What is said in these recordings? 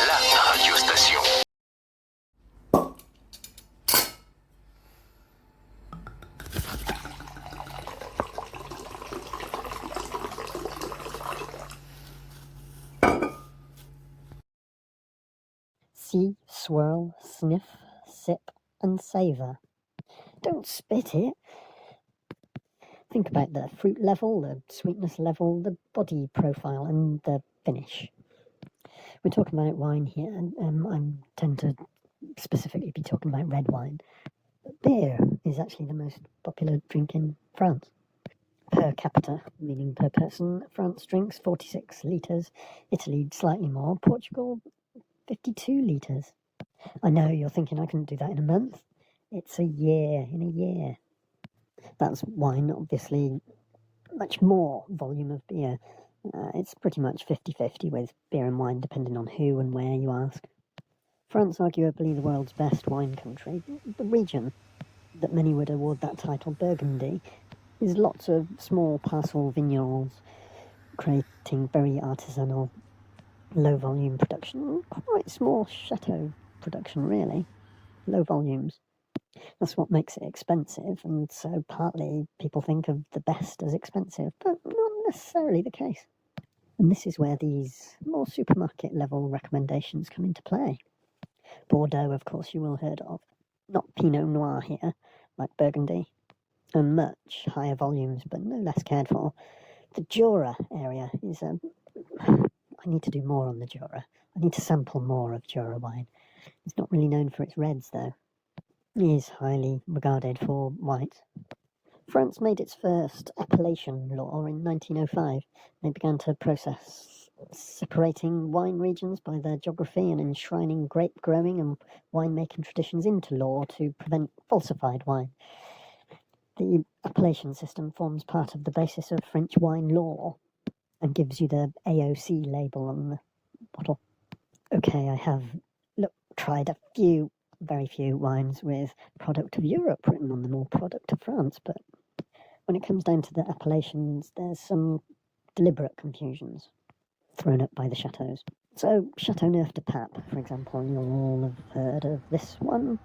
la radio station. See, swirl, sniff, sip, and savour. Don't spit it. Think about the fruit level, the sweetness level, the body profile, and the finish. We're talking about wine here, and I tend to specifically be talking about red wine. But beer is actually the most popular drink in France. Per capita, meaning per person, France drinks 46 litres, Italy slightly more, Portugal 52 litres. I know you're thinking I couldn't do that in a month. It's a year in a year. That's wine, obviously, much more volume of beer. It's pretty much 50-50 with beer and wine, depending on who and where you ask. France, arguably the world's best wine country. The region that many would award that title, Burgundy, is lots of small parcel vignerons creating very artisanal, low-volume production. Quite small chateau production, really. Low volumes. That's what makes it expensive, and so partly people think of the best as expensive, but not necessarily the case. And this is where these more supermarket level recommendations come into play. Bordeaux, of course, you will have heard of. Not Pinot Noir here, like Burgundy. And much higher volumes, but no less cared for. The Jura area is I need to do more on the Jura. I need to sample more of Jura wine. It's not really known for its reds, though. It is highly regarded for whites. France made its first appellation law in 1905. They began to process separating wine regions by their geography and enshrining grape growing and winemaking traditions into law to prevent falsified wine. The appellation system forms part of the basis of French wine law and gives you the AOC label on the bottle. Okay, I have tried very few wines with product of Europe written on them or product of France, but when it comes down to the appellations, there's some deliberate confusions thrown up by the chateaus. So, Chateauneuf de Pape, for example, you'll all have heard of this one.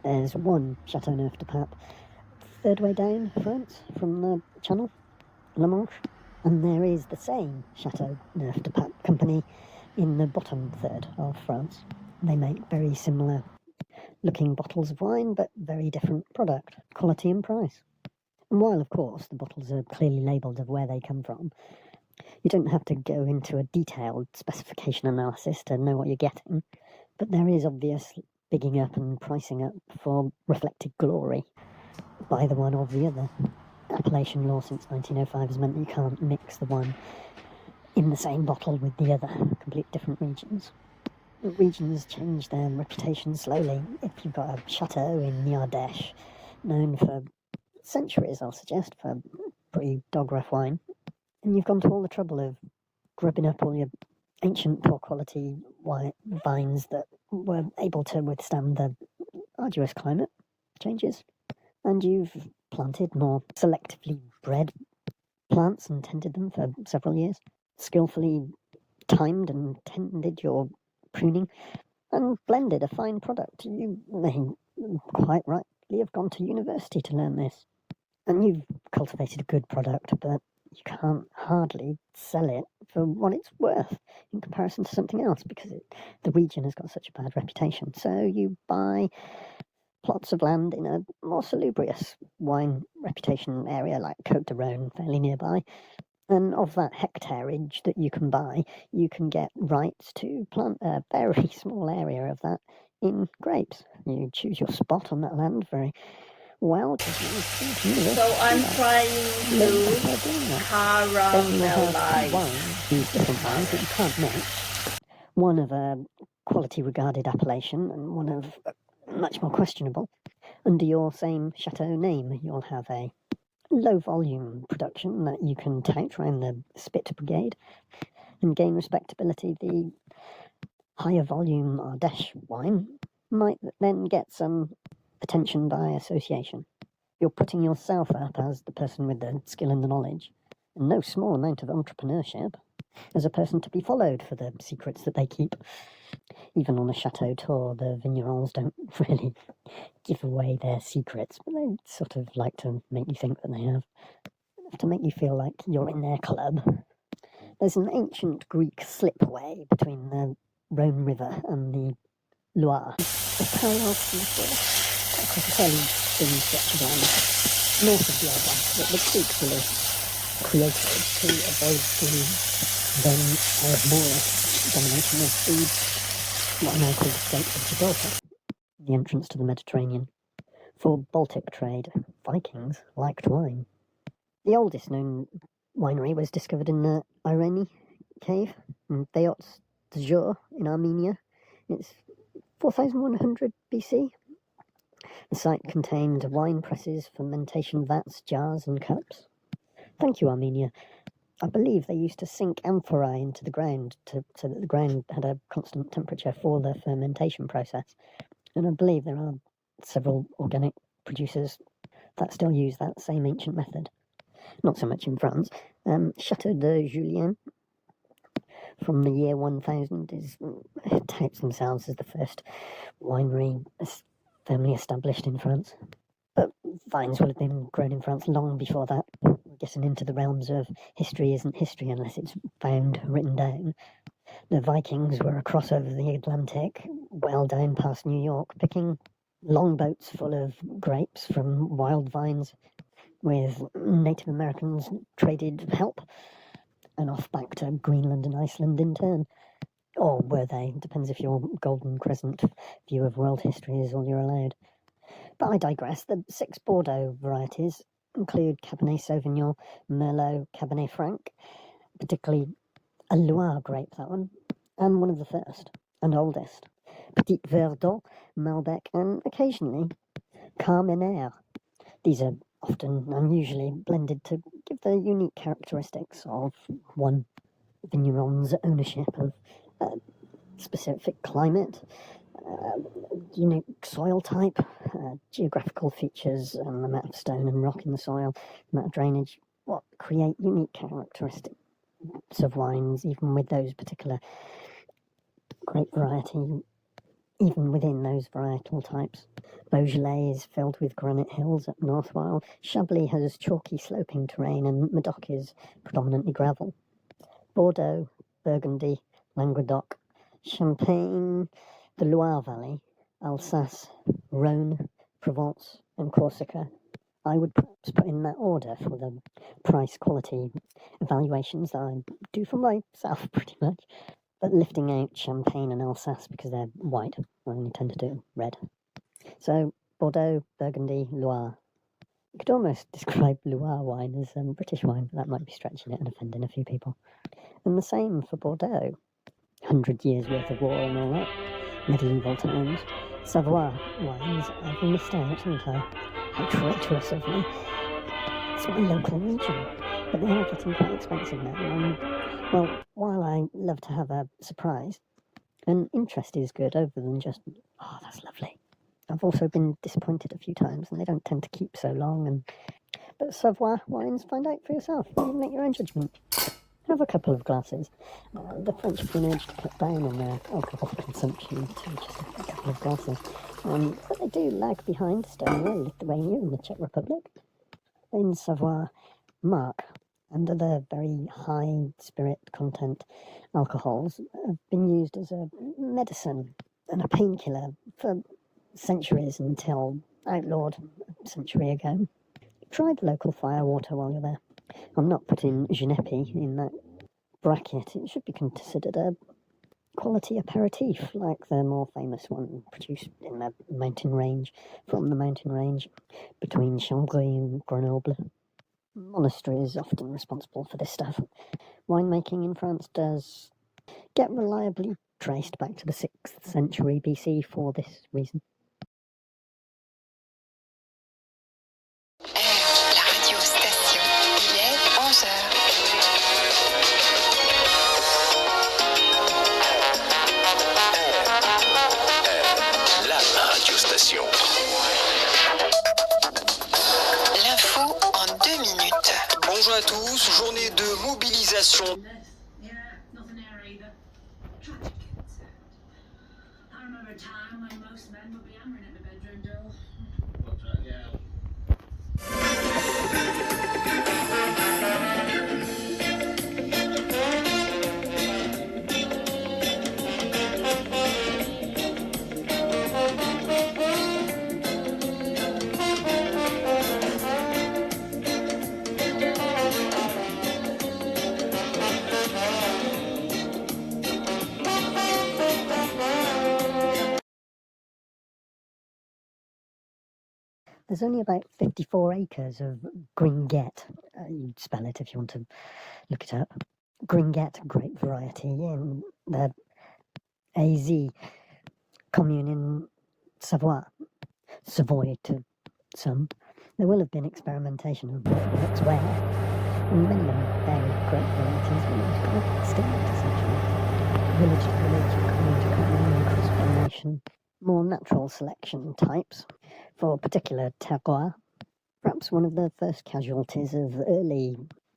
There's one Chateauneuf de Pape, third way down France from the channel, La Manche, and there is the same Chateauneuf de Pape company in the bottom third of France. They make very similar looking bottles of wine, but very different product, quality and price. And while, of course, the bottles are clearly labelled of where they come from, you don't have to go into a detailed specification analysis to know what you're getting, but there is obvious bigging up and pricing up for reflected glory by the one or the other. Appellation law since 1905 has meant that you can't mix the one in the same bottle with the other, completely different regions. Regions change their reputation slowly. If you've got a chateau in the Ardèche, known for centuries, I'll suggest, for pretty dog rough wine, and you've gone to all the trouble of grubbing up all your ancient poor quality vines that were able to withstand the arduous climate changes, and you've planted more selectively bred plants and tended them for several years, skillfully timed and tended your pruning, and blended a fine product. You may quite rightly have gone to university to learn this. And you've cultivated a good product, but you can't hardly sell it for what it's worth in comparison to something else because the region has got such a bad reputation. So you buy plots of land in a more salubrious wine reputation area like Côte de Rhône, fairly nearby. And of that hectareage that you can buy, you can get rights to plant a very small area of that in grapes. You choose your spot on that land very well. So I'm trying to caramelize these different wines that you can't mix. One of a quality regarded appellation and one of much more questionable. Under your same chateau name, you'll have a low volume production that you can tout around the spit brigade and gain respectability. The higher volume Ardèche wine might then get some attention by association. You're putting yourself up as the person with the skill and the knowledge, and no small amount of entrepreneurship. as a person to be followed for the secrets that they keep. Even on a chateau tour, the vignerons don't really give away their secrets, but they sort of like to make you think that they have to make you feel like you're in their club. There's an ancient Greek slipway between the Rhone River and the Loire. The parallel slipway across a fairly thin stretch of land north of the Elbe that the Greeks really created to avoid the then Arab Moorish domination of what are now called the Straits of Gibraltar, the entrance to the Mediterranean. For Baltic trade, Vikings liked wine. The oldest known winery was discovered in the Irene cave in Beots Dzur in Armenia. It's 4100 BC. The site contained wine presses, fermentation vats, jars and cups. Thank you, Armenia. I believe they used to sink amphorae into the ground so that the ground had a constant temperature for the fermentation process. And I believe there are several organic producers that still use that same ancient method. Not so much in France. Chateau de Julien from the year 1000 touts themselves as the first winery firmly established in France. But vines will have been grown in France long before that. Getting into the realms of history isn't history unless it's found written down. The Vikings were across over the Atlantic, well down past New York, picking longboats full of grapes from wild vines with Native Americans traded help, and off back to Greenland and Iceland in turn. Or were they? Depends if your Golden Crescent view of world history is all you're allowed. But I digress. The 6 Bordeaux varieties include Cabernet Sauvignon, Merlot, Cabernet Franc, particularly a Loire grape, that one, and one of the first and oldest, Petit Verdot, Malbec, and occasionally Carmenère. These are often unusually blended to give the unique characteristics of one vigneron's ownership of specific climate, unique soil type, geographical features, and the amount of stone and rock in the soil, amount of drainage, what create unique characteristics of wines, even with those particular grape variety, even within those varietal types. Beaujolais is filled with granite hills up north, while Chablis has chalky sloping terrain and Medoc is predominantly gravel. Bordeaux, Burgundy, Languedoc, Champagne, the Loire Valley, Alsace, Rhône, Provence and Corsica. I would perhaps put in that order for the price-quality evaluations that I do for myself pretty much, but lifting out Champagne and Alsace because they're white. I only tend to do red. So, Bordeaux, Burgundy, Loire. You could almost describe Loire wine as British wine, but that might be stretching it and offending a few people. And the same for Bordeaux. 100 years worth of war and all that. Medieval times. Savoie wines, I've missed out, haven't I? How traitorous of me. It's my local region, but they are getting quite expensive now. And, well, while I love to have a surprise, an interest is good over than just, oh, that's lovely. I've also been disappointed a few times, and they don't tend to keep so long. But Savoie wines, find out for yourself. You make your own judgment. Have a couple of glasses. The French have been urged to cut down on their alcohol consumption to just a couple of glasses. But they do lag behind Estonia, Lithuania and the Czech Republic. In Savoie, Marc and other very high spirit content alcohols have been used as a medicine and a painkiller for centuries until outlawed a century ago. Try the local firewater while you're there. I'm not putting Genepi in that bracket. It should be considered a quality aperitif, like the more famous one produced in the mountain range, from the mountain range between Chambly and Grenoble. Monastery is often responsible for this stuff. Winemaking in France does get reliably traced back to the 6th century BC for this reason. La radio station, il est 11 heures. La radio station. L'info en 2 minutes. Bonjour à tous, journée de mobilisation. remember a time when most men would be hammering at my bedroom door. What's that? Yeah. There's only about 54 acres of Gringet. You'd spell it if you want to look it up. Gringet grape variety in the AZ commune in Savoy to some. There will have been experimentation of what works where, and many varied grape varieties will kind of extinct essentially. Village to village, commune to commune, cross-pollination, more natural selection types for particular terroir. Perhaps one of the first casualties of early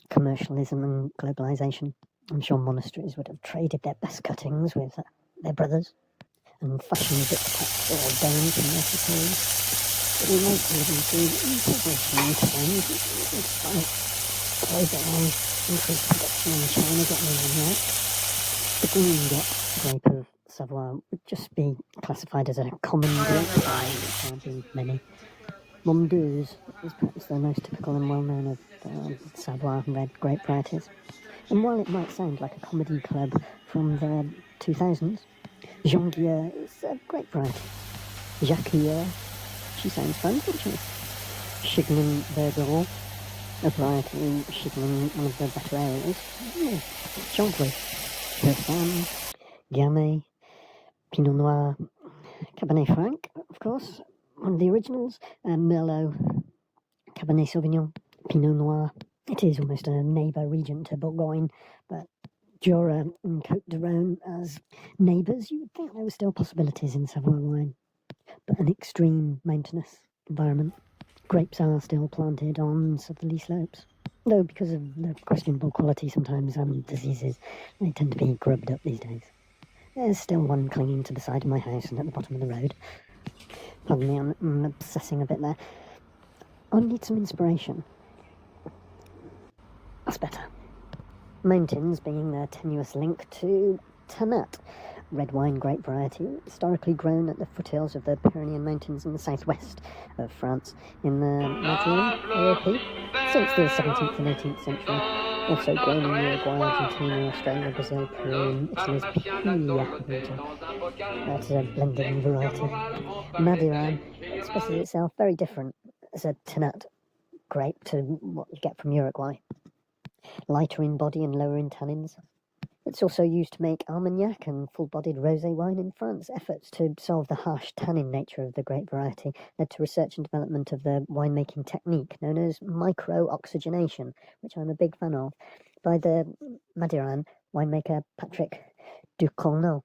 commercialism and globalisation. I'm sure monasteries would have traded their best cuttings with their brothers and fashioned dictates ordained from their superiors. But we might be living through impoverishing times despite global increased production in China getting in there. The Gringet grape of Savoy would just be classified as a common grape, which there be many. Mondeuse is perhaps the most typical and well-known of Savoy red grape varieties. And while it might sound like a comedy club from the 2000s, Jonglieu is a grape variety. Jacquier, she sounds fun, doesn't she? Chignon Bergeron, a variety Chignon, one of the better areas. Jonglieu, Bersan, Gamay, Pinot Noir, Cabernet Franc, of course, one of the originals, Merlot, Cabernet Sauvignon, Pinot Noir. It is almost a neighbour region to Bourgogne, but Jura and Côte de Rhône as neighbours, you would think there were still possibilities in Savoy wine, but an extreme mountainous environment. Grapes are still planted on southerly slopes, though because of the questionable quality sometimes diseases, they tend to be grubbed up these days. There's still one clinging to the side of my house and at the bottom of the road. Pardon me, I'm obsessing a bit there. I need some inspiration. That's better. Mountains being their tenuous link to Tannat, red wine grape variety, historically grown at the foothills of the Pyrenean Mountains in the southwest of France in the Madeleine since the 17th and 18th century. Also grown in Uruguay, Argentina, Australia, Brazil, Peru, and Italy's Puglia region. That's a blending variety. Madeiran expresses itself very different as a Tannat grape to what you get from Uruguay. Lighter in body and lower in tannins. It's also used to make Armagnac and full-bodied rosé wine in France. Efforts to solve the harsh tannin nature of the grape variety led to research and development of the winemaking technique known as micro-oxygenation, which I'm a big fan of, by the Madeiran winemaker Patrick Ducournau,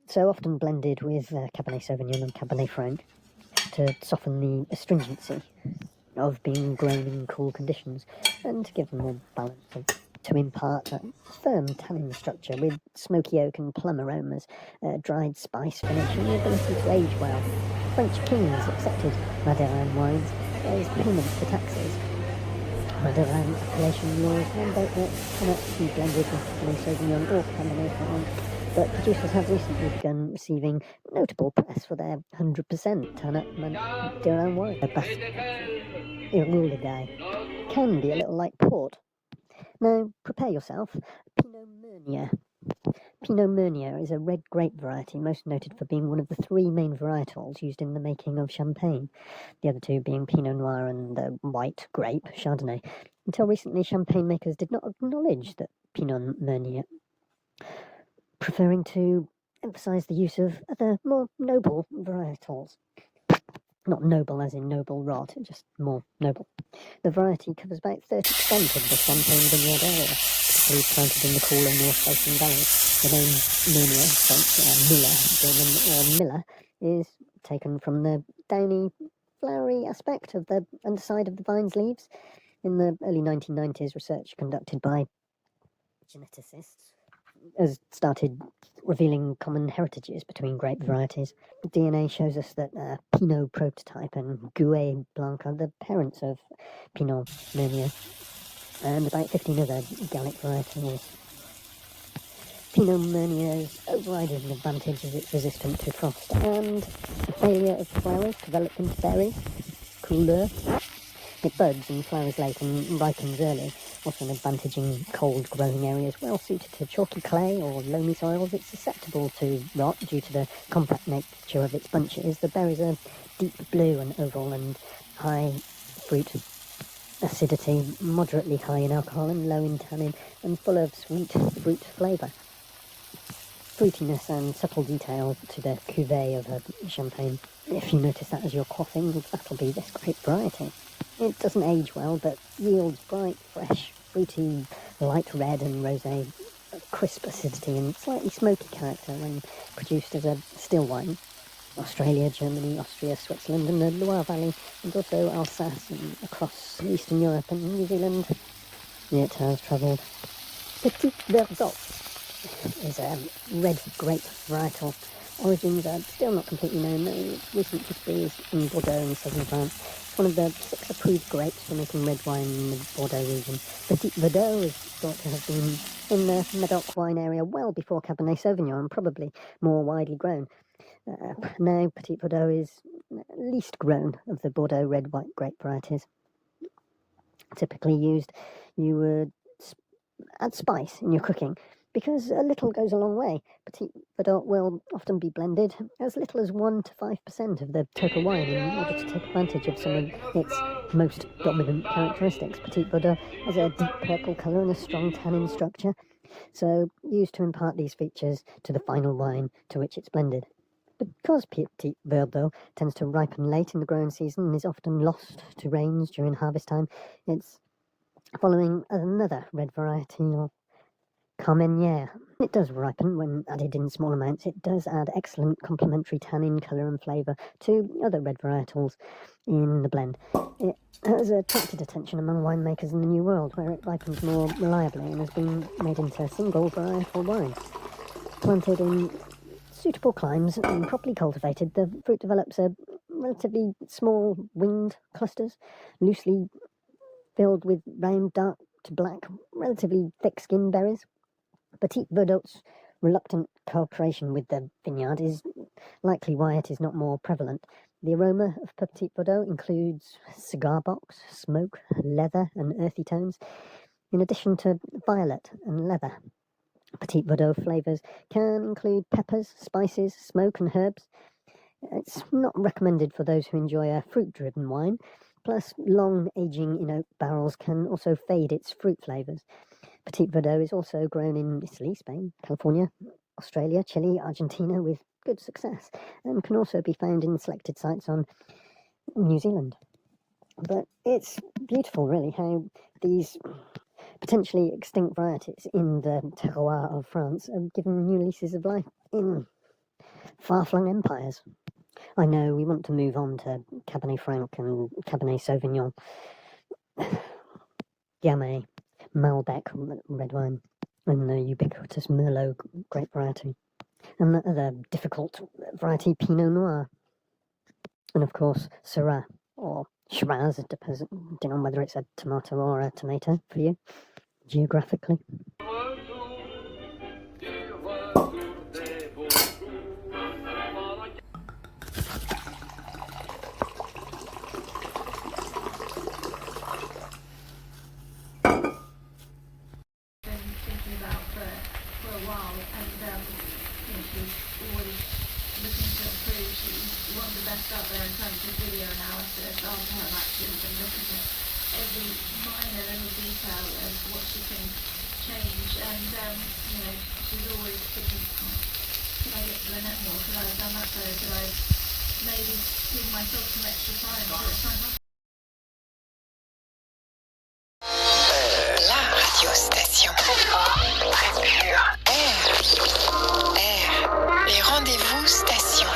so often blended with Cabernet Sauvignon and Cabernet Franc to soften the astringency of being grown in cool conditions and to give them more balance and to impart a firm tannin structure with smoky oak and plum aromas, dried spice finish and the ability to age well. French kings accepted Madeiran wines as payment for taxes. Madeiran appellation laws mandate that cannot be blended with Cabernet Sauvignon or Cabernet Franc, but producers have recently begun receiving notable press for their 100% Tannat Madeiran wine. The Basque Irreverant can be a little like port. Now, prepare yourself. Pinot Meunier. Pinot Meunier is a red grape variety most noted for being one of the three main varietals used in the making of champagne, the other two being Pinot Noir and the white grape, Chardonnay. Until recently, champagne makers did not acknowledge that Pinot Meunier, preferring to emphasise the use of other, more noble varietals. Not noble as in noble rot, just more noble. The variety covers about 30% of the Champagne vineyard area, particularly planted in the cooler north-facing valleys. The name Meunier, French, Miller, German, or Miller, is taken from the downy, flowery aspect of the underside of the vine's leaves. In the early 1990s, research conducted by geneticists has started revealing common heritages between grape varieties. DNA shows us that Pinot prototype and Gouais Blanc are the parents of Pinot Meunier, and about 15 other Gallic varietals. Pinot Meunier's overriding advantage is its resistance to frost, and the failure of flowers to develop into berries, couleur. It buds and flowers late and ripens early, also an advantage in cold growing areas well suited to chalky clay or loamy soils. It's susceptible to rot due to the compact nature of its bunches. The berries are deep blue and oval and high fruit acidity, moderately high in alcohol and low in tannin, and full of sweet fruit flavour. Fruitiness and subtle detail to the cuvee of a champagne. If you notice that as you're quaffing, that'll be this grape variety. It doesn't age well, but yields bright, fresh, fruity, light red and rosé, crisp acidity and slightly smoky character when produced as a still wine. Australia, Germany, Austria, Switzerland and the Loire Valley, and also Alsace and across Eastern Europe and New Zealand. It has travelled. Petit Verdot is a red grape varietal. Origins are still not completely known, though its recent history is in Bordeaux in southern France. It's one of the 6 approved grapes for making red wine in the Bordeaux region. Petit Verdot is thought to have been in the Medoc wine area well before Cabernet Sauvignon and probably more widely grown. Now Petit Verdot is least grown of the Bordeaux red-white grape varieties. Typically used, you would add spice in your cooking, because a little goes a long way. Petit Verdot will often be blended as little as 1 to 5% of the total wine in order to take advantage of some of its most dominant characteristics. Petit Verdot has a deep purple colour and a strong tannin structure, so used to impart these features to the final wine to which it's blended. Because Petit Verdot tends to ripen late in the growing season and is often lost to rains during harvest time, it's following another red variety of Carmenère. It does ripen when added in small amounts. It does add excellent complementary tannin, colour and flavour to other red varietals in the blend. It has attracted attention among winemakers in the New World, where it ripens more reliably and has been made into single varietal wines. Planted in suitable climes and properly cultivated, the fruit develops a relatively small winged clusters, loosely filled with round dark to black, relatively thick-skinned berries. Petit Verdot's reluctant cooperation with the vineyard is likely why it is not more prevalent. The aroma of Petit Verdot includes cigar box, smoke, leather and earthy tones, in addition to violet and leather. Petit Verdot flavours can include peppers, spices, smoke and herbs. It's not recommended for those who enjoy a fruit-driven wine, plus long aging in oak barrels can also fade its fruit flavours. Petit Verdot is also grown in Italy, Spain, California, Australia, Chile, Argentina with good success, and can also be found in selected sites on New Zealand. But it's beautiful, really, how these potentially extinct varieties in the terroir of France are given new leases of life in far-flung empires. I know we want to move on to Cabernet Franc and Cabernet Sauvignon, Gamay, Malbec red wine, and the ubiquitous Merlot grape variety, and the other difficult variety Pinot Noir, and of course Syrah or Shiraz, depending on whether it's a tomato or a tomato for you, geographically. Out there in terms of video analysis of her actions and looking at every minor little detail of what she can change, and she's always thinking, could I get to the netball, could I have done that better, could I maybe give myself some extra time to try and La radio station. Très fort, très pur. Air. Les rendez-vous stations.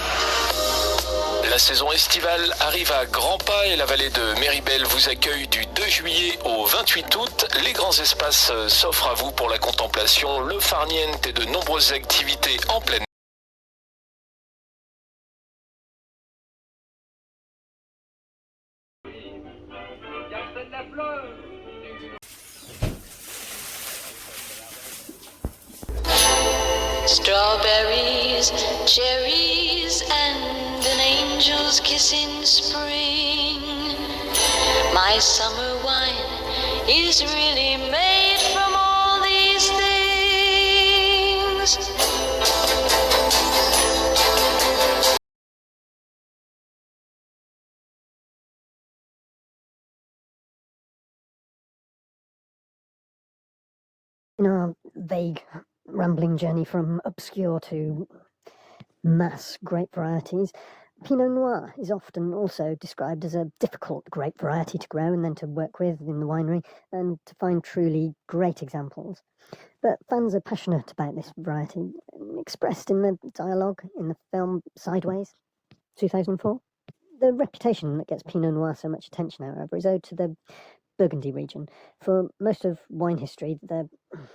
La La saison estivale arrive à grands pas et la vallée de Méribel vous accueille du 2 juillet au 28 août. Les grands espaces s'offrent à vous pour la contemplation, le farniente et de nombreuses activités en pleine. Strawberries, cherries, and an angel's kiss in spring. My summer wine is really made from all these things. In our vague, rambling journey from obscure to mass grape varieties, Pinot Noir is often also described as a difficult grape variety to grow and then to work with in the winery and to find truly great examples. But fans are passionate about this variety, expressed in the dialogue in the film Sideways, 2004. The reputation that gets Pinot Noir so much attention, however, is owed to the Burgundy region. For most of wine history, the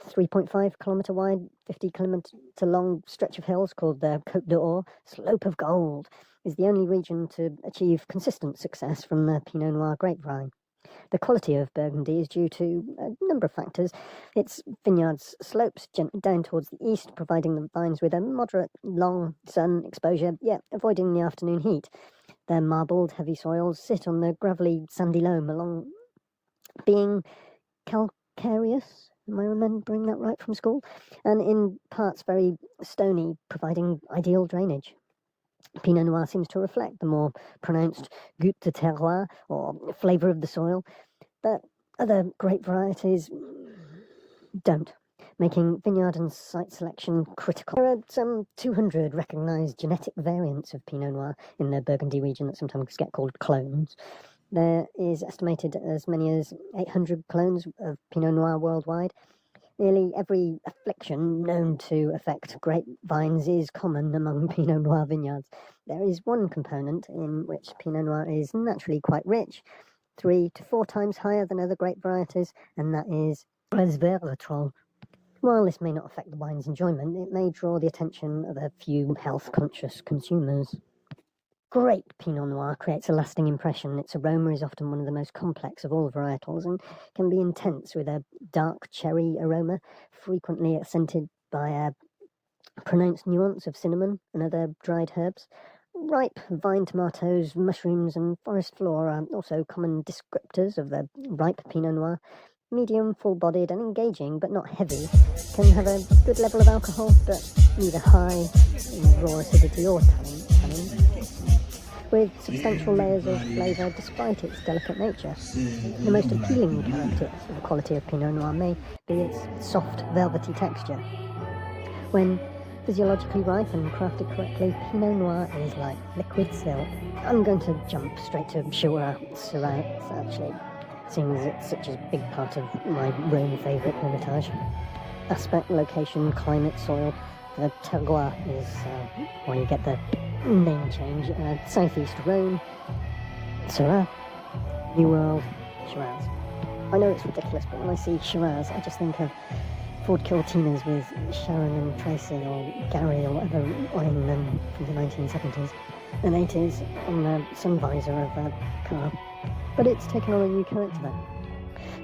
3.5 kilometre wide, 50 kilometre long stretch of hills called the Côte d'Or, Slope of Gold, is the only region to achieve consistent success from the Pinot Noir grapevine. The quality of Burgundy is due to a number of factors. Its vineyards slopes gently down towards the east, providing the vines with a moderate long sun exposure, yet avoiding the afternoon heat. Their marbled, heavy soils sit on the gravelly, sandy loam along being calcareous, am I remembering that right from school? And in parts very stony, providing ideal drainage. Pinot Noir seems to reflect the more pronounced goût de terroir, or flavour of the soil, but other grape varieties don't, making vineyard and site selection critical. There are some 200 recognised genetic variants of Pinot Noir in the Burgundy region that sometimes get called clones. There is estimated as many as 800 clones of Pinot Noir worldwide. Nearly every affliction known to affect grapevines is common among Pinot Noir vineyards. There is one component in which Pinot Noir is naturally quite rich, 3 to 4 times higher than other grape varieties, and that is resveratrol. While this may not affect the wine's enjoyment, it may draw the attention of a few health-conscious consumers. Grape Pinot Noir creates a lasting impression. Its aroma is often one of the most complex of all varietals and can be intense with a dark cherry aroma, frequently accented by a pronounced nuance of cinnamon and other dried herbs. Ripe vine tomatoes, mushrooms and forest floor are also common descriptors of the ripe Pinot Noir. Medium, full-bodied and engaging, but not heavy, can have a good level of alcohol, but neither high in raw acidity or tannin. With substantial layers of flavour despite its delicate nature. The most appealing character of the quality of Pinot Noir may be its soft, velvety texture. When physiologically ripe and crafted correctly, Pinot Noir is like liquid silk. I'm going to jump straight to Syrah, actually, seeing as it's such a big part of my Rhone favourite Hermitage. Aspect, location, climate, soil. The terroir is where you get the name change. Southeast Rhone, Syrah, New World, Shiraz. I know it's ridiculous, but when I see Shiraz, I just think of Ford Cortinas with Sharon and Tracy or Gary or whatever eyeing them from the 1970s and 80s on the sun visor of a car. But it's taken on a new character there.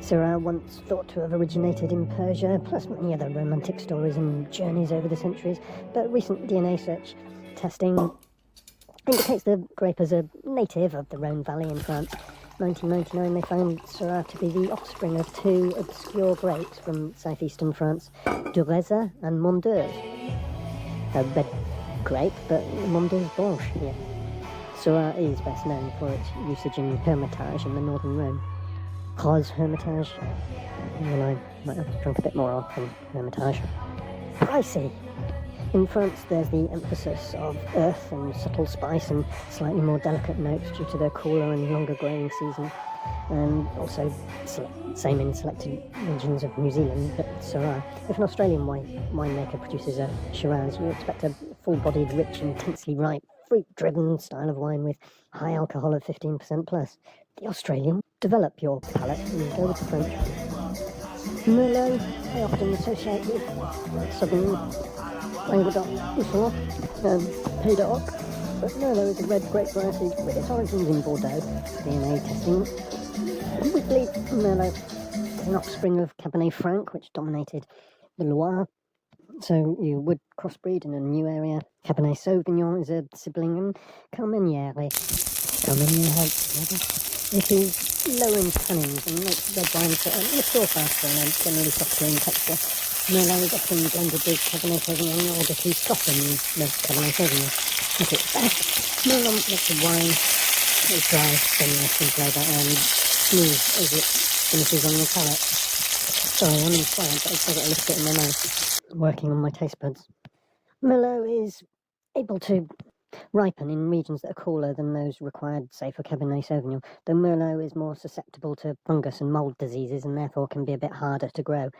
Syrah, once thought to have originated in Persia, plus many other romantic stories and journeys over the centuries, but recent DNA search testing indicates the grape as a native of the Rhone Valley in France. 1999 they found Syrah to be the offspring of 2 obscure grapes from southeastern France, Dureza and Mondeuse. A red grape, but Mondeuse Blanche here. Syrah is best known for its usage in Hermitage in the northern Rhone. Rose Hermitage, and I might have drunk a bit more of from Hermitage. Pricey! In France there's the emphasis of earth and subtle spice and slightly more delicate notes due to the cooler and longer growing season, and also same in selected regions of New Zealand, but Syrah. If an Australian winemaker produces a Shiraz, we expect a full-bodied, rich, intensely ripe, fruit-driven style of wine with high alcohol of 15% plus. The Australian, develop your palate and go with the French. Merlot, I often associate with southern Languedoc, Roussillon, Pays d'Oc, but Merlot is a red grape variety with its origins in Bordeaux. DNA testing. We believe Merlot is an offspring of Cabernet Franc, which dominated the Loire. So you would crossbreed in a new area. Cabernet Sauvignon is a sibling, and Carmenere. It is low in tannins and makes red wines that mature faster and are generally softer in texture. Merlot is often blended with Cabernet Sauvignon in order to soften the Cabernet Sauvignon. At its best, Merlot makes a wine that is dry, strenuous in flavour and smooth as it finishes on your palate. Sorry, I'm inspired, but I've got a little bit in my mouth. Working on my taste buds. Merlot is able to ripen in regions that are cooler than those required, say, for Cabernet Sauvignon, though Merlot is more susceptible to fungus and mould diseases and therefore can be a bit harder to grow.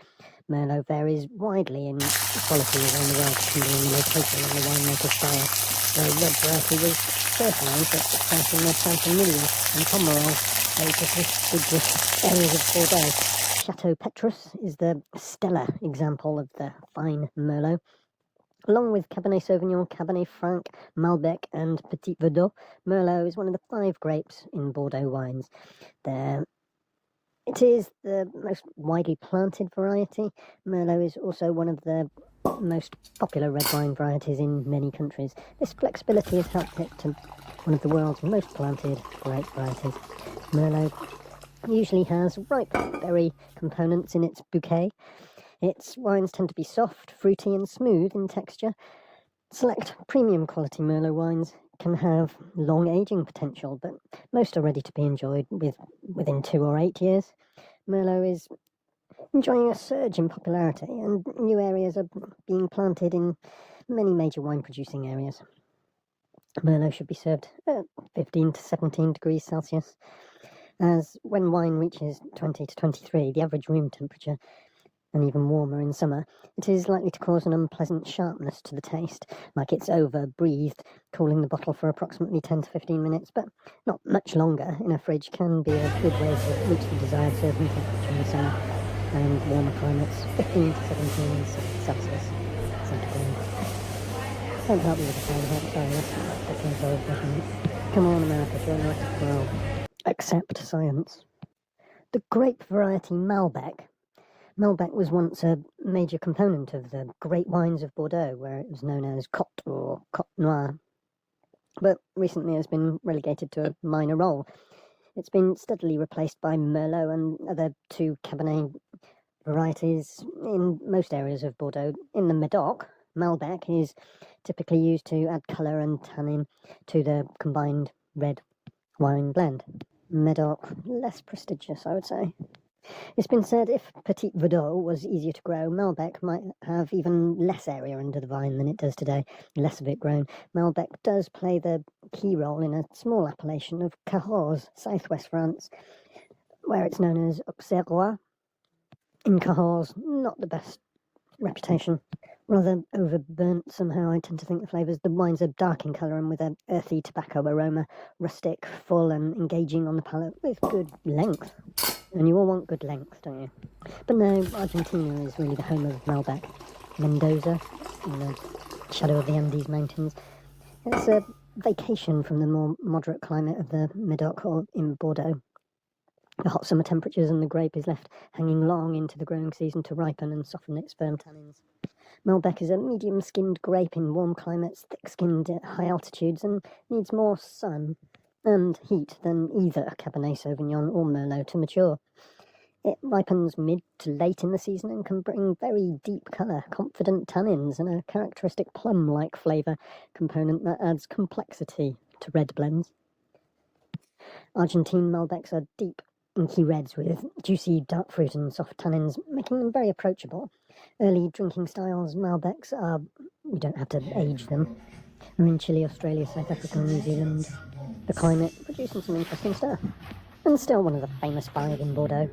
Merlot varies widely in quality around the world, depending on the location and the winemaker's style. The red variety was fertilised at success in the Saint-Emilion and Pomerol, very prestigious areas of Bordeaux. Chateau Petrus is the stellar example of the fine Merlot. Along with Cabernet Sauvignon, Cabernet Franc, Malbec and Petit Verdot, Merlot is one of the 5 grapes in Bordeaux wines. It is the most widely planted variety. Merlot is also one of the most popular red wine varieties in many countries. This flexibility has helped it to one of the world's most planted grape varieties. Merlot usually has ripe berry components in its bouquet. Its wines tend to be soft, fruity and smooth in texture. Select premium quality Merlot wines can have long aging potential, but most are ready to be enjoyed within 2 or 8 years. Merlot is enjoying a surge in popularity, and new areas are being planted in many major wine producing areas. Merlot should be served at 15 to 17 degrees Celsius, as when wine reaches 20 to 23, the average room temperature, and even warmer in summer, it is likely to cause an unpleasant sharpness to the taste, like it's over-breathed. Cooling the bottle for approximately 10 to 15 minutes, but not much longer, in a fridge can be a good way to reach the desired serving temperature in summer and warmer climates, 15 to 17 Celsius centigrade. Don't help me with the Fahrenheit, sorry, that's the measurement. Come on, America, join us. Well, accept science. The grape variety Malbec. Malbec was once a major component of the great wines of Bordeaux, where it was known as Cote or Cote Noire, but recently has been relegated to a minor role. It's been steadily replaced by Merlot and other 2 Cabernet varieties in most areas of Bordeaux. In the Médoc, Malbec is typically used to add colour and tannin to the combined red wine blend. Médoc, less prestigious, I would say. It's been said if Petit Verdot was easier to grow, Malbec might have even less area under the vine than it does today, less of it grown. Malbec does play the key role in a small appellation of Cahors, southwest France, where it's known as Auxerrois. In Cahors, not the best reputation. Rather overburnt somehow, I tend to think the flavours. The wines are dark in colour and with an earthy tobacco aroma, rustic, full and engaging on the palate with good length. And you all want good length, don't you? But no, Argentina is really the home of Malbec. Mendoza, in the shadow of the Andes Mountains. It's a vacation from the more moderate climate of the Médoc or in Bordeaux. The hot summer temperatures and the grape is left hanging long into the growing season to ripen and soften its firm tannins. Malbec is a medium-skinned grape in warm climates, thick-skinned at high altitudes, and needs more sun and heat than either Cabernet Sauvignon or Merlot to mature. It ripens mid to late in the season and can bring very deep colour, confident tannins, and a characteristic plum-like flavour component that adds complexity to red blends. Argentine Malbecs are deep, inky reds with juicy dark fruit and soft tannins, making them very approachable. Early drinking styles Malbecs are, you don't have to age them, are in Chile, Australia, South Africa and New Zealand. The climate producing some interesting stuff. And still one of the famous 5 in Bordeaux.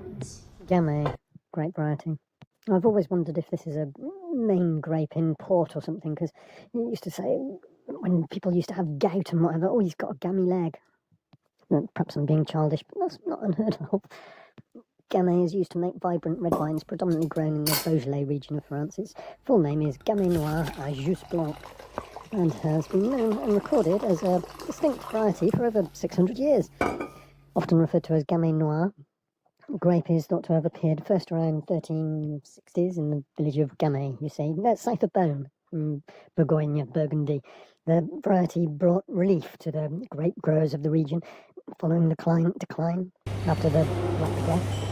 Gamay, great variety. I've always wondered if this is a main grape in port or something, because you used to say, when people used to have gout and whatever, oh, he's got a gammy leg. Well, perhaps I'm being childish, but that's not unheard of. Gamay is used to make vibrant red wines predominantly grown in the Beaujolais region of France. Its full name is Gamay Noir à Jus Blanc, and has been known and recorded as a distinct variety for over 600 years. Often referred to as Gamay Noir, grape is thought to have appeared first around 1360s in the village of Gamay, you see, south of Beaune, in Bourgogne, Burgundy. The variety brought relief to the grape growers of the region following the decline after the Black Death.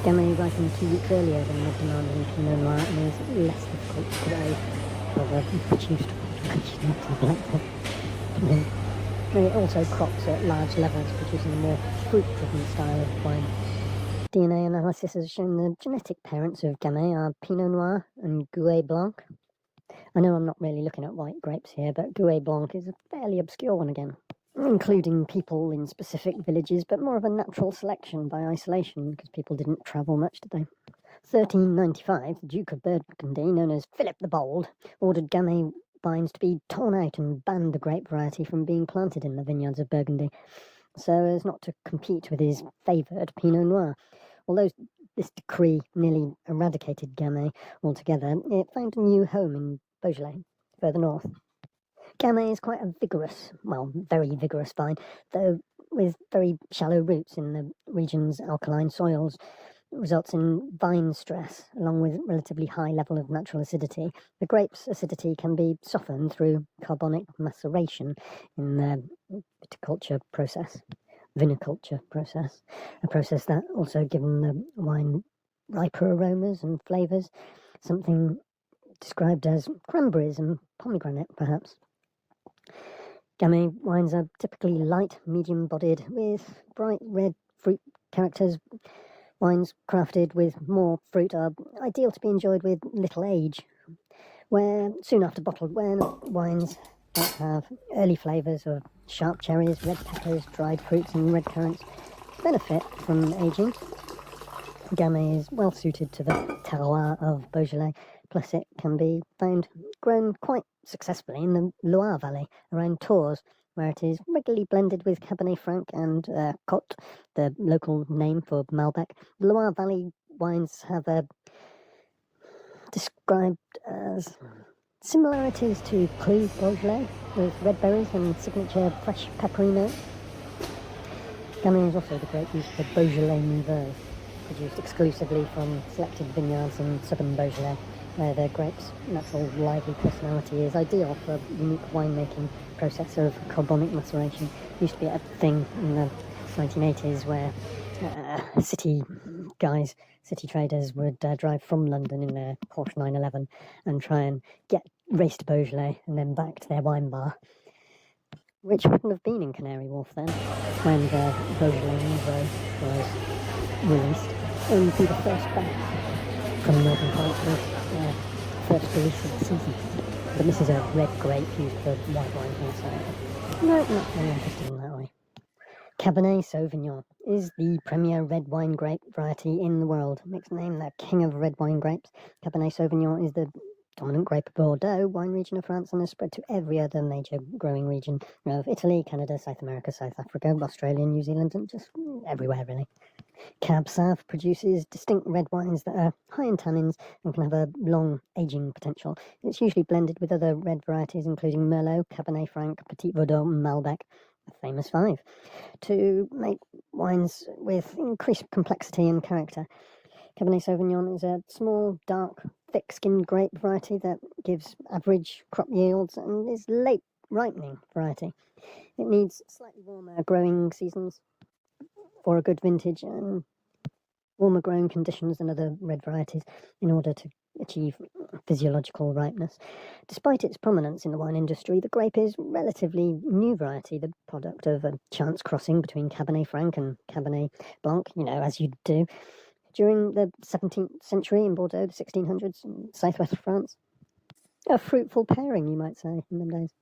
Gamay ripened 2 weeks earlier than the demanding Pinot Noir and is less difficult to grow for the produced Black Death. It also crops at large levels, producing a more fruit-driven style of wine. DNA analysis has shown the genetic parents of Gamay are Pinot Noir and Gouais Blanc. I know I'm not really looking at white grapes here, but Gouais Blanc is a fairly obscure one again, including people in specific villages, but more of a natural selection by isolation, because people didn't travel much, did they? 1395, the Duke of Burgundy, known as Philip the Bold, ordered Gamay vines to be torn out and banned the grape variety from being planted in the vineyards of Burgundy, so as not to compete with his favoured Pinot Noir. Although this decree nearly eradicated Gamay altogether, it found a new home in Beaujolais, further north. Gamay is quite a vigorous, well, very vigorous vine, though with very shallow roots in the region's alkaline soils. Results in vine stress, along with relatively high level of natural acidity. The grape's acidity can be softened through carbonic maceration in the viticulture process, a process that also given the wine riper aromas and flavours, something described as cranberries and pomegranate, perhaps. Gamay wines are typically light, medium-bodied, with bright red fruit characters. Wines crafted with more fruit are ideal to be enjoyed with little age, where soon after bottled wines that have early flavours of sharp cherries, red peppers, dried fruits and red currants benefit from aging. Gamay is well suited to the terroir of Beaujolais, plus it can be found grown quite successfully in the Loire Valley around Tours, where it is regularly blended with Cabernet Franc and Côte, the local name for Malbec. The Loire Valley wines have described as similarities to Cru Beaujolais, with red berries and signature fresh peppery notes. Gamay is also the grape used for Beaujolais Nouveau, produced exclusively from selected vineyards in southern Beaujolais, where the grape's natural lively personality is ideal for unique winemaking process of carbonic maceration. Used to be a thing in the 1980s where city traders would drive from London in their Porsche 911 and try and race to Beaujolais and then back to their wine bar, which wouldn't have been in Canary Wharf then, when the Beaujolais Nouveau was released. Only be the first batch from Northern France was first release of the season. But this is a red grape used for white wine here, so no, not very interested in that way. Cabernet Sauvignon is the premier red wine grape variety in the world. Nicknamed the king of red wine grapes, Cabernet Sauvignon is the dominant grape of Bordeaux wine region of France and has spread to every other major growing region of Italy, Canada, South America, South Africa, Australia, New Zealand, and just everywhere really. Cab Sauv produces distinct red wines that are high in tannins and can have a long aging potential. It's usually blended with other red varieties including Merlot, Cabernet Franc, Petit Verdot, and Malbec, the famous five, to make wines with increased complexity and character. Cabernet Sauvignon is a small, dark, thick-skinned grape variety that gives average crop yields and is late ripening variety. It needs slightly warmer growing seasons for a good vintage and warmer growing conditions than other red varieties in order to achieve physiological ripeness. Despite its prominence in the wine industry, the grape is relatively new variety, the product of a chance crossing between Cabernet Franc and Cabernet Blanc, as you do, during the 17th century in Bordeaux, the 1600s in southwest France. A fruitful pairing, you might say, in them days.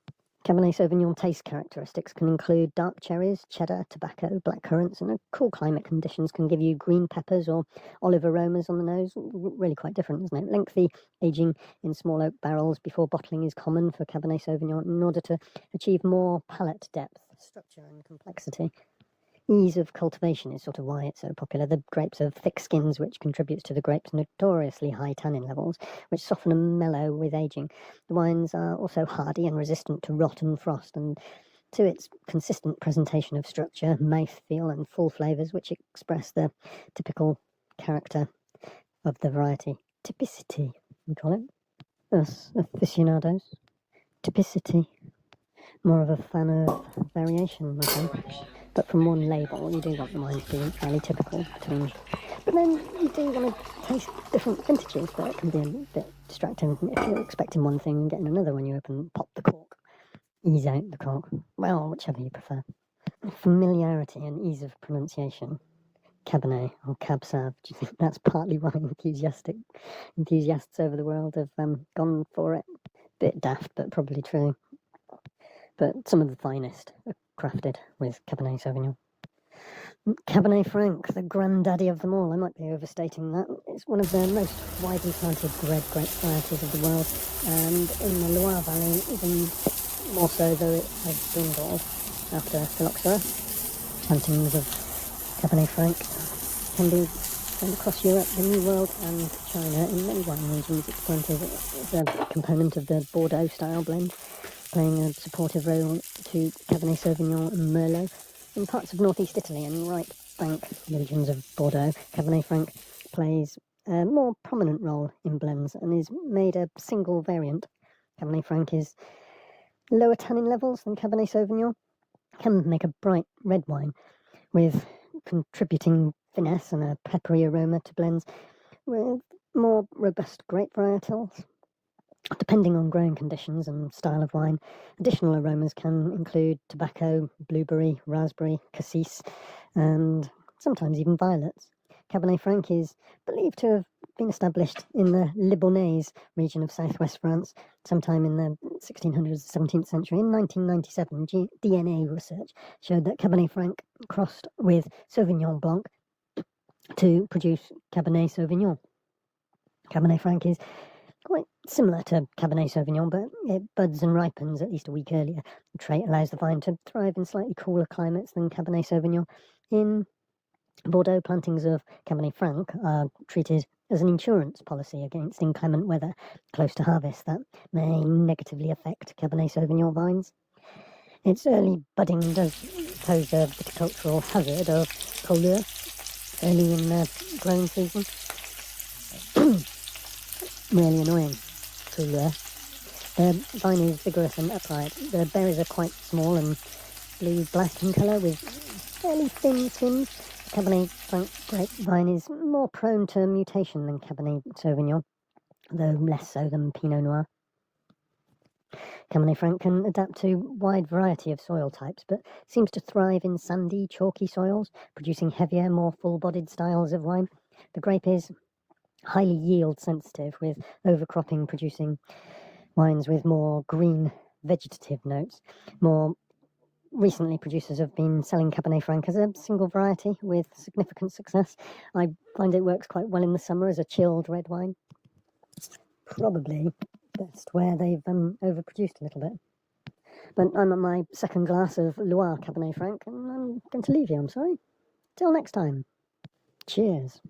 Cabernet Sauvignon taste characteristics can include dark cherries, cheddar, tobacco, blackcurrants, and cool climate conditions can give you green peppers or olive aromas on the nose. Really quite different, isn't it? Lengthy aging in small oak barrels before bottling is common for Cabernet Sauvignon in order to achieve more palate depth, structure, and complexity. Ease of cultivation is sort of why it's so popular. The grapes have thick skins, which contributes to the grape's notoriously high tannin levels, which soften and mellow with aging. The wines are also hardy and resistant to rot and frost, and to its consistent presentation of structure, mouthfeel, and full flavours, which express the typical character of the variety. Typicity, we call it. Us aficionados. Typicity. More of a fan of variation, I think. But from one label, you do want the wines to be fairly typical between. But then you do want to taste different vintages, but it can be a bit distracting if you're expecting one thing and getting another when you pop the cork. Ease out the cork. Well, whichever you prefer. Familiarity and ease of pronunciation. Cabernet or Cab Sav. Do you think that's partly why enthusiasts over the world have gone for it? Bit daft, but probably true. But some of the finest are crafted with Cabernet Sauvignon. Cabernet Franc, the granddaddy of them all. I might be overstating that. It's one of the most widely planted red grape varieties of the world, and in the Loire Valley, even more so, though it has dwindled after phylloxera. Plantings of Cabernet Franc can be found across Europe, the New World, and China. In many wine regions, it's planted as a component of the Bordeaux style blend, playing a supportive role to Cabernet Sauvignon and Merlot. In parts of northeast Italy and right bank regions of Bordeaux, Cabernet Franc plays a more prominent role in blends and is made a single variant. Cabernet Franc is lower tannin levels than Cabernet Sauvignon, can make a bright red wine with contributing finesse and a peppery aroma to blends with more robust grape varietals. Depending on growing conditions and style of wine, additional aromas can include tobacco, blueberry, raspberry, cassis, and sometimes even violets. Cabernet Franc is believed to have been established in the Libournaise region of southwest France sometime in the 1600s, 17th century. In 1997, DNA research showed that Cabernet Franc crossed with Sauvignon Blanc to produce Cabernet Sauvignon. Cabernet Franc is quite similar to Cabernet Sauvignon, but it buds and ripens at least a week earlier. The trait allows the vine to thrive in slightly cooler climates than Cabernet Sauvignon. In Bordeaux, plantings of Cabernet Franc are treated as an insurance policy against inclement weather close to harvest that may negatively affect Cabernet Sauvignon vines. Its early budding does pose a viticultural hazard of coulure early in the growing season. Really annoying coulure. The vine is vigorous and upright. The berries are quite small and blue-black in colour with fairly thin skins. Cabernet Franc grapevine is more prone to mutation than Cabernet Sauvignon, though less so than Pinot Noir. Cabernet Franc can adapt to a wide variety of soil types, but seems to thrive in sandy, chalky soils, producing heavier, more full-bodied styles of wine. The grape is highly yield sensitive, with overcropping producing wines with more green vegetative notes. More recently, producers have been selling Cabernet Franc as a single variety with significant success. I find it works quite well in the summer as a chilled red wine. Probably best where they've overproduced a little bit. But I'm at my second glass of Loire Cabernet Franc, and I'm going to leave you, I'm sorry. Till next time. Cheers.